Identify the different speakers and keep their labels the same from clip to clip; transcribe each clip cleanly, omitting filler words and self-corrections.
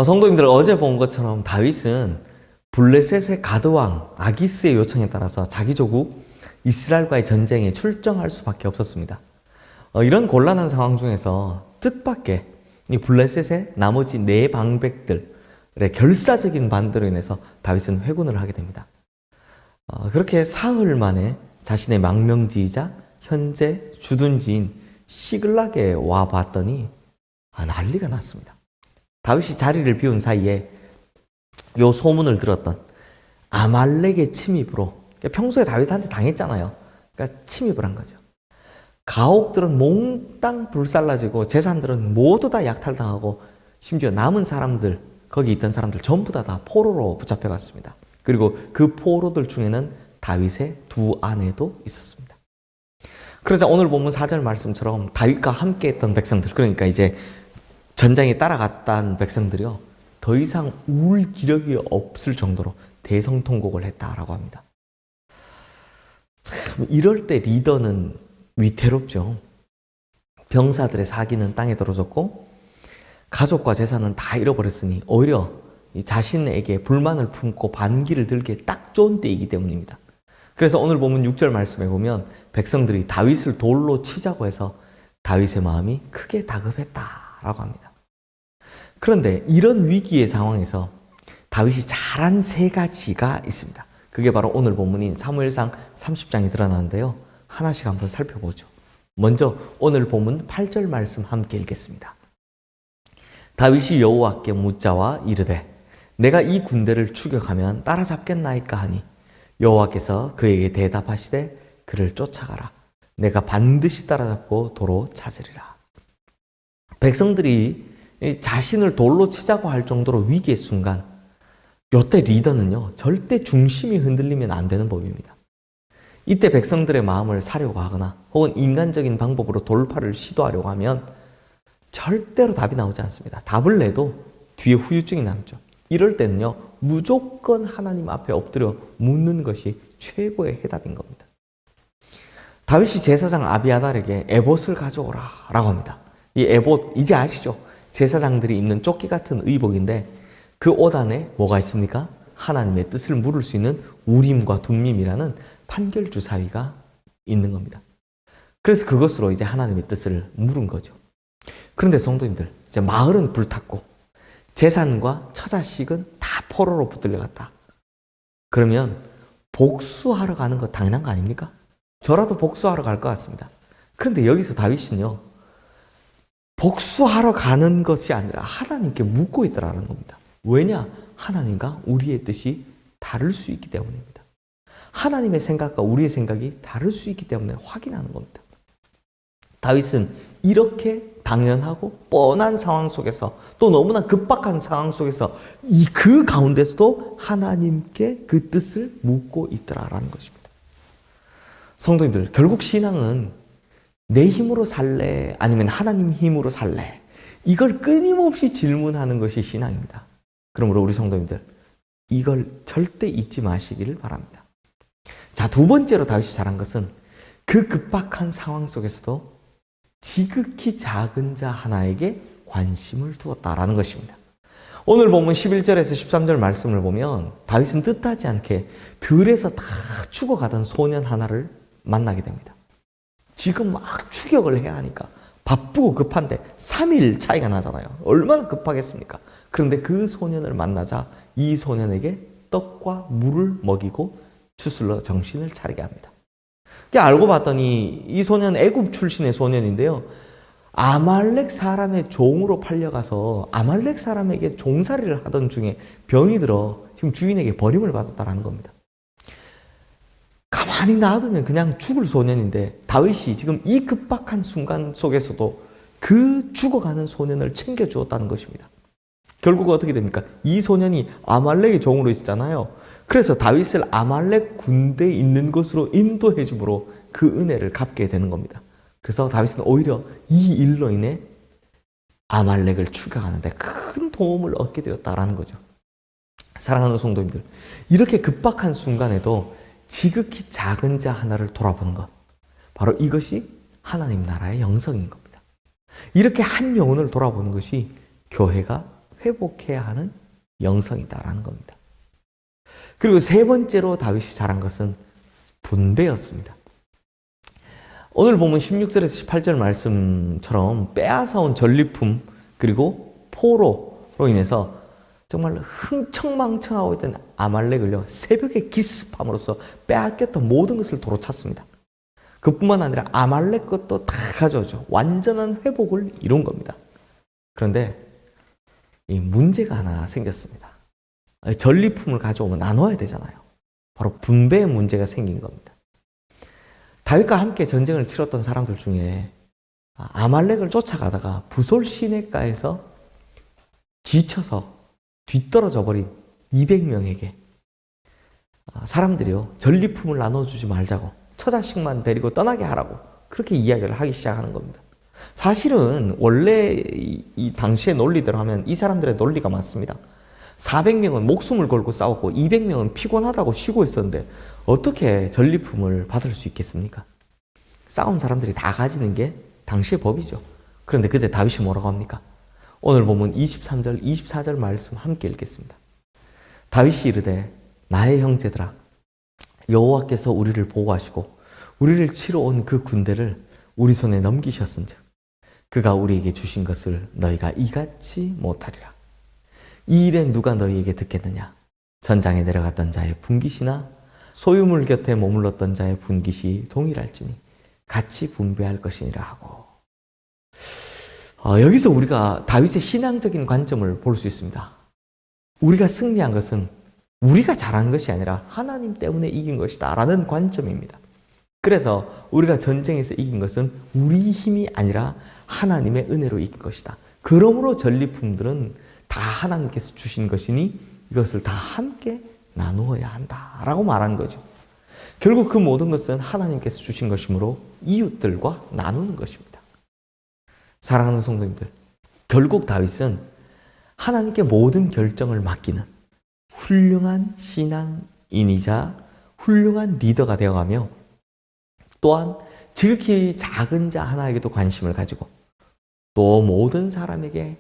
Speaker 1: 성도님들 어제 본 것처럼 다윗은 블레셋의 가드왕 아기스의 요청에 따라서 자기 조국 이스라엘과의 전쟁에 출정할 수밖에 없었습니다. 이런 곤란한 상황 중에서 뜻밖의 이 블레셋의 나머지 네 방백들의 결사적인 반대로 인해서 다윗은 회군을 하게 됩니다. 그렇게 사흘 만에 자신의 망명지이자 현재 주둔지인 시글락에 와 봤더니 난리가 났습니다. 다윗이 자리를 비운 사이에 요 소문을 들었던 아말렉의 침입으로, 평소에 다윗한테 당했잖아요. 그러니까 침입을 한 거죠. 가옥들은 몽땅 불살라지고 재산들은 모두 다 약탈당하고 심지어 남은 사람들, 거기 있던 사람들 전부 다 포로로 붙잡혀갔습니다. 그리고 그 포로들 중에는 다윗의 두 아내도 있었습니다. 그러자 오늘 본문 4절 말씀처럼 다윗과 함께 했던 백성들, 그러니까 이제 전장에 따라갔던 백성들이요, 더 이상 울 기력이 없을 정도로 대성통곡을 했다라고 합니다. 참 이럴 때 리더는 위태롭죠. 병사들의 사기는 땅에 떨어졌고 가족과 재산은 다 잃어버렸으니 오히려 자신에게 불만을 품고 반기를 들기에 딱 좋은 때이기 때문입니다. 그래서 오늘 본문 6절 말씀에 보면 백성들이 다윗을 돌로 치자고 해서 다윗의 마음이 크게 다급했다라고 합니다. 그런데 이런 위기의 상황에서 다윗이 잘한 세 가지가 있습니다. 그게 바로 오늘 본문인 사무엘상 30장에 드러나는데요. 하나씩 한번 살펴보죠. 먼저 오늘 본문 8절 말씀 함께 읽겠습니다. 다윗이 여호와께 묻자와 이르되 내가 이 군대를 추격하면 따라잡겠나이까 하니 여호와께서 그에게 대답하시되 그를 쫓아가라. 내가 반드시 따라잡고 도로 찾으리라. 백성들이 자신을 돌로 치자고 할 정도로 위기의 순간, 이때 리더는요 절대 중심이 흔들리면 안 되는 법입니다. 이때 백성들의 마음을 사려고 하거나 혹은 인간적인 방법으로 돌파를 시도하려고 하면 절대로 답이 나오지 않습니다. 답을 내도 뒤에 후유증이 남죠. 이럴 때는요 무조건 하나님 앞에 엎드려 묻는 것이 최고의 해답인 겁니다. 다윗이 제사장 아비아달에게 에봇을 가져오라 라고 합니다. 이 에봇 이제 아시죠? 제사장들이 입는 조끼 같은 의복인데 그 옷 안에 뭐가 있습니까? 하나님의 뜻을 물을 수 있는 우림과 둠밈이라는 판결 주사위가 있는 겁니다. 그래서 그것으로 이제 하나님의 뜻을 물은 거죠. 그런데 성도님들, 이제 마을은 불탔고 재산과 처자식은 다 포로로 붙들려갔다. 그러면 복수하러 가는 거 당연한 거 아닙니까? 저라도 복수하러 갈 것 같습니다. 그런데 여기서 다윗은요 복수하러 가는 것이 아니라 하나님께 묻고 있더라는 겁니다. 왜냐? 하나님과 우리의 뜻이 다를 수 있기 때문입니다. 하나님의 생각과 우리의 생각이 다를 수 있기 때문에 확인하는 겁니다. 다윗은 이렇게 당연하고 뻔한 상황 속에서 또 너무나 급박한 상황 속에서 그 가운데서도 하나님께 그 뜻을 묻고 있더라라는 것입니다. 성도님들, 결국 신앙은 내 힘으로 살래? 아니면 하나님 힘으로 살래? 이걸 끊임없이 질문하는 것이 신앙입니다. 그러므로 우리 성도님들, 이걸 절대 잊지 마시기를 바랍니다. 자, 두 번째로 다윗이 잘한 것은 그 급박한 상황 속에서도 지극히 작은 자 하나에게 관심을 두었다라는 것입니다. 오늘 보면 11절에서 13절 말씀을 보면 다윗은 뜻하지 않게 들에서 다 죽어가던 소년 하나를 만나게 됩니다. 지금 막 추격을 해야 하니까 바쁘고 급한데 3일 차이가 나잖아요. 얼마나 급하겠습니까? 그런데 그 소년을 만나자 이 소년에게 떡과 물을 먹이고 추슬러 정신을 차리게 합니다. 알고 봤더니 이 소년 애굽 출신의 소년인데요. 아말렉 사람의 종으로 팔려가서 아말렉 사람에게 종살이를 하던 중에 병이 들어 지금 주인에게 버림을 받았다는 겁니다. 가만히 놔두면 그냥 죽을 소년인데 다윗이 지금 이 급박한 순간 속에서도 그 죽어가는 소년을 챙겨주었다는 것입니다. 결국 어떻게 됩니까? 이 소년이 아말렉의 종으로 있었잖아요. 그래서 다윗을 아말렉 군대에 있는 곳으로 인도해 줌으로 그 은혜를 갚게 되는 겁니다. 그래서 다윗은 오히려 이 일로 인해 아말렉을 추격하는데 큰 도움을 얻게 되었다라는 거죠. 사랑하는 성도님들, 이렇게 급박한 순간에도 지극히 작은 자 하나를 돌아보는 것, 바로 이것이 하나님 나라의 영성인 겁니다. 이렇게 한 영혼을 돌아보는 것이 교회가 회복해야 하는 영성이다라는 겁니다. 그리고 세 번째로 다윗이 잘한 것은 분배였습니다. 오늘 보면 16절에서 18절 말씀처럼 빼앗아온 전리품 그리고 포로로 인해서 정말 흥청망청하고 있던 아말렉을요, 새벽에 기습함으로써 빼앗겼던 모든 것을 도로 찼습니다. 그뿐만 아니라 아말렉 것도 다 가져오죠. 완전한 회복을 이룬 겁니다. 그런데 이 문제가 하나 생겼습니다. 전리품을 가져오면 나눠야 되잖아요. 바로 분배의 문제가 생긴 겁니다. 다윗과 함께 전쟁을 치렀던 사람들 중에 아말렉을 쫓아가다가 부솔 시내가에서 지쳐서 뒤떨어져 버린 200명에게 사람들이요, 전리품을 나눠주지 말자고, 처자식만 데리고 떠나게 하라고 그렇게 이야기를 하기 시작하는 겁니다. 사실은 원래 이 당시의 논리대로 하면 이 사람들의 논리가 맞습니다. 400명은 목숨을 걸고 싸웠고 200명은 피곤하다고 쉬고 있었는데 어떻게 전리품을 받을 수 있겠습니까? 싸운 사람들이 다 가지는 게 당시의 법이죠. 그런데 그때 다윗이 뭐라고 합니까? 오늘 보면 23절, 24절 말씀 함께 읽겠습니다. 다윗이 이르되 나의 형제들아, 여호와께서 우리를 보호하시고 우리를 치러 온 그 군대를 우리 손에 넘기셨은즉 그가 우리에게 주신 것을 너희가 이같이 못하리라. 이 일에 누가 너희에게 듣겠느냐? 전장에 내려갔던 자의 분깃이나 소유물 곁에 머물렀던 자의 분깃이 동일할지니 같이 분배할 것이니라 하고, 여기서 우리가 다윗의 신앙적인 관점을 볼 수 있습니다. 우리가 승리한 것은 우리가 잘한 것이 아니라 하나님 때문에 이긴 것이다 라는 관점입니다. 그래서 우리가 전쟁에서 이긴 것은 우리 힘이 아니라 하나님의 은혜로 이긴 것이다. 그러므로 전리품들은 다 하나님께서 주신 것이니 이것을 다 함께 나누어야 한다라고 말하는 거죠. 결국 그 모든 것은 하나님께서 주신 것이므로 이웃들과 나누는 것입니다. 사랑하는 성도님들, 결국 다윗은 하나님께 모든 결정을 맡기는 훌륭한 신앙인이자 훌륭한 리더가 되어가며 또한 지극히 작은 자 하나에게도 관심을 가지고 또 모든 사람에게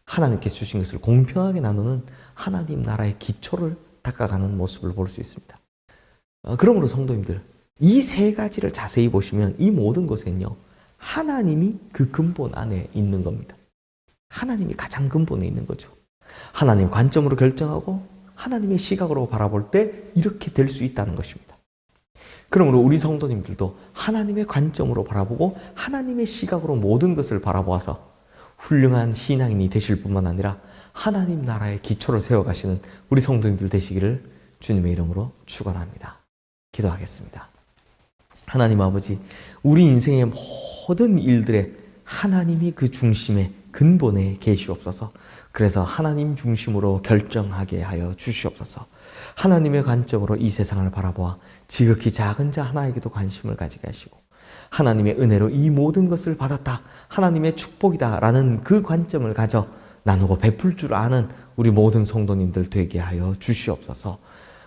Speaker 1: 하나님께서 주신 것을 공평하게 나누는 하나님 나라의 기초를 닦아가는 모습을 볼 수 있습니다. 그러므로 성도님들, 이 세 가지를 자세히 보시면 이 모든 것에는요, 하나님이 그 근본 안에 있는 겁니다. 하나님이 가장 근본에 있는 거죠. 하나님 관점으로 결정하고 하나님의 시각으로 바라볼 때 이렇게 될 수 있다는 것입니다. 그러므로 우리 성도님들도 하나님의 관점으로 바라보고 하나님의 시각으로 모든 것을 바라보아서 훌륭한 신앙인이 되실 뿐만 아니라 하나님 나라의 기초를 세워가시는 우리 성도님들 되시기를 주님의 이름으로 축원합니다. 기도하겠습니다. 하나님 아버지, 우리 인생의 모든 일들에 하나님이 그 중심에 근본에 계시옵소서. 그래서 하나님 중심으로 결정하게 하여 주시옵소서. 하나님의 관점으로 이 세상을 바라보아 지극히 작은 자 하나에게도 관심을 가지게 하시고 하나님의 은혜로 이 모든 것을 받았다, 하나님의 축복이다 라는 그 관점을 가져 나누고 베풀 줄 아는 우리 모든 성도님들 되게 하여 주시옵소서.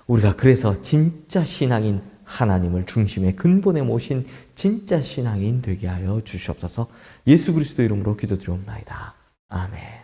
Speaker 1: 우리가 그래서 진짜 신앙인, 하나님을 중심의 근본에 모신 진짜 신앙인 되게 하여 주시옵소서. 예수 그리스도 이름으로 기도드리옵나이다. 아멘.